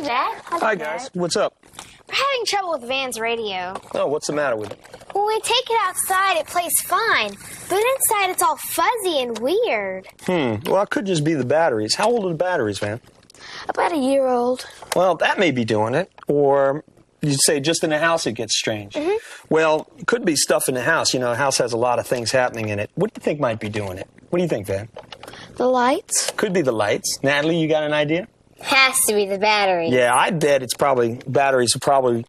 Dad. Hi, guys. What's up? We're having trouble with Van's radio. Oh, what's the matter with it? When we take it outside, it plays fine. But inside, it's all fuzzy and weird. Well, it could just be the batteries. How old are the batteries, Van? About a year old. Well, that may be doing it. Or you'd say just in the house it gets strange. Well, it could be stuff in the house. You know, a house has a lot of things happening in it. What do you think might be doing it? What do you think, Van? The lights? Could be the lights. Natalie, you got an idea? Has to be the battery. Yeah, I bet it's probably batteries are probably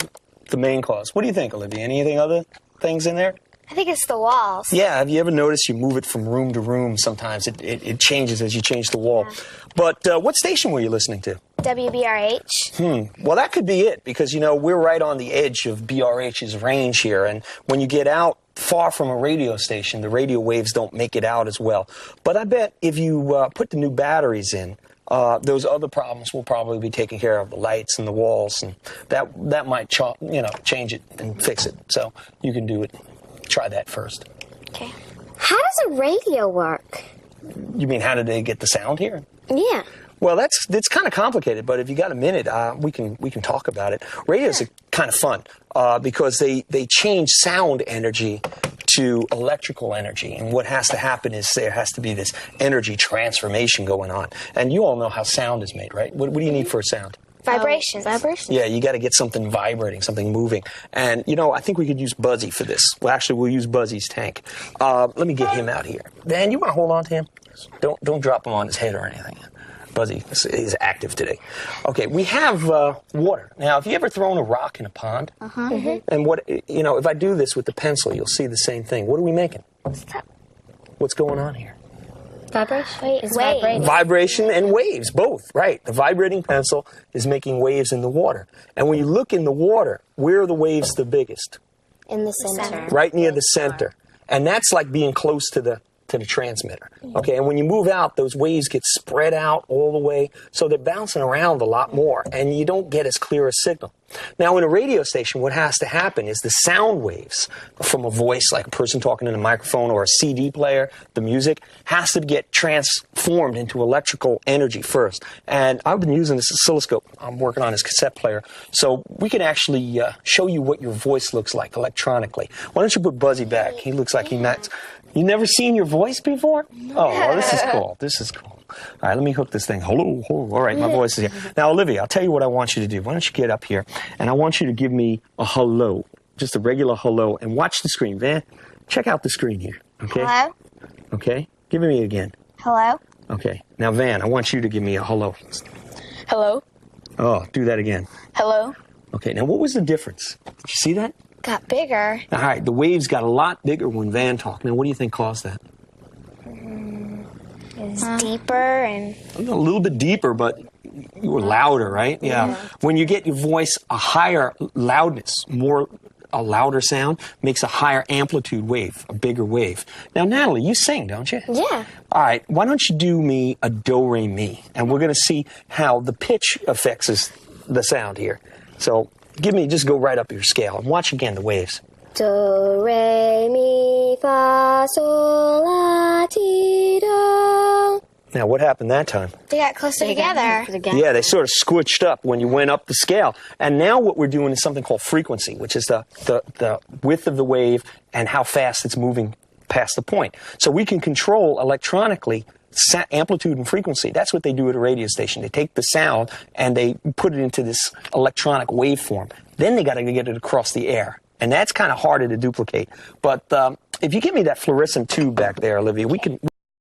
the main cause. What do you think, Olivia? Anything other things in there? I think it's the walls. Yeah, have you ever noticed you move it from room to room sometimes? It changes as you change the wall. Yeah. But what station were you listening to? WBRH. Well, that could be it because, you know, we're right on the edge of BRH's range here. And when you get out far from a radio station, the radio waves don't make it out as well. But I bet if you put the new batteries in, those other problems will probably be taken care of, the lights and the walls, and that might change it and fix it. So you can do it. Try that first. Okay. How does a radio work? You mean how did they get the sound here? Yeah. Well, it's kind of complicated, but if you got a minute, we can talk about it. Radios are kind of fun because they change sound energy to electrical energy, and what has to happen is there has to be this energy transformation going on. And you all know how sound is made, right? What do you need for a sound? Vibrations. Vibrations? Yeah, you got to get something vibrating, something moving. And, you know, I think we could use Buzzy for this. Well, actually, we'll use Buzzy's tank. Let me get him out here. Dan, you want to hold on to him? Don't drop him on his head or anything. Buzzy is active today. Okay, we have water. Now, have you ever thrown a rock in a pond? And if I do this with the pencil, you'll see the same thing. What are we making? What's going on here? Vibration? It's vibrating. Vibration and waves, both, right. The vibrating pencil is making waves in the water. And when you look in the water, where are the waves the biggest? In the center. Right near the center. And that's like being close to the transmitter. Okay, and when you move out, those waves get spread out all the way, so they're bouncing around a lot more, and you don't get as clear a signal. Now, in a radio station, what has to happen is the sound waves from a voice, like a person talking in a microphone or a CD player, the music, has to get transformed into electrical energy first. And I've been using this oscilloscope. I'm working on this cassette player, so we can actually show you what your voice looks like electronically. Why don't you put Buzzy back? He looks like he might... You never seen your voice before? Oh, well, this is cool. This is cool. All right, let me hook this thing. Hello, hello. All right, my voice is here. Now, Olivia, I'll tell you what I want you to do. Why don't you get up here, and I want you to give me a hello, just a regular hello, and watch the screen. Van, check out the screen here, okay? Hello? Okay, give me again. Hello? Okay, now, Van, I want you to give me a hello. Hello? Oh, do that again. Hello? Okay, now, what was the difference? Did you see that? Got bigger. All right, the waves got a lot bigger when Van talked. Now, what do you think caused that? It's deeper and... A little bit deeper, but you were louder, right? Yeah. When you get your voice a higher loudness, a louder sound, makes a higher amplitude wave, a bigger wave. Now, Natalie, you sing, don't you? Yeah. All right, why don't you do me a do-re-mi, and we're going to see how the pitch affects the sound here. So... just go right up your scale and watch again the waves. Do, re, mi, fa, sol, la, ti, do. Now, what happened that time? They got closer together. Yeah, they sort of squished up when you went up the scale. And now what we're doing is something called frequency, which is the width of the wave and how fast it's moving past the point. So we can control electronically amplitude and frequency. That's what they do at a radio station. They take the sound and they put it into this electronic waveform. Then they got to get it across the air. And that's kind of harder to duplicate. But if you give me that fluorescent tube back there, Olivia, we can...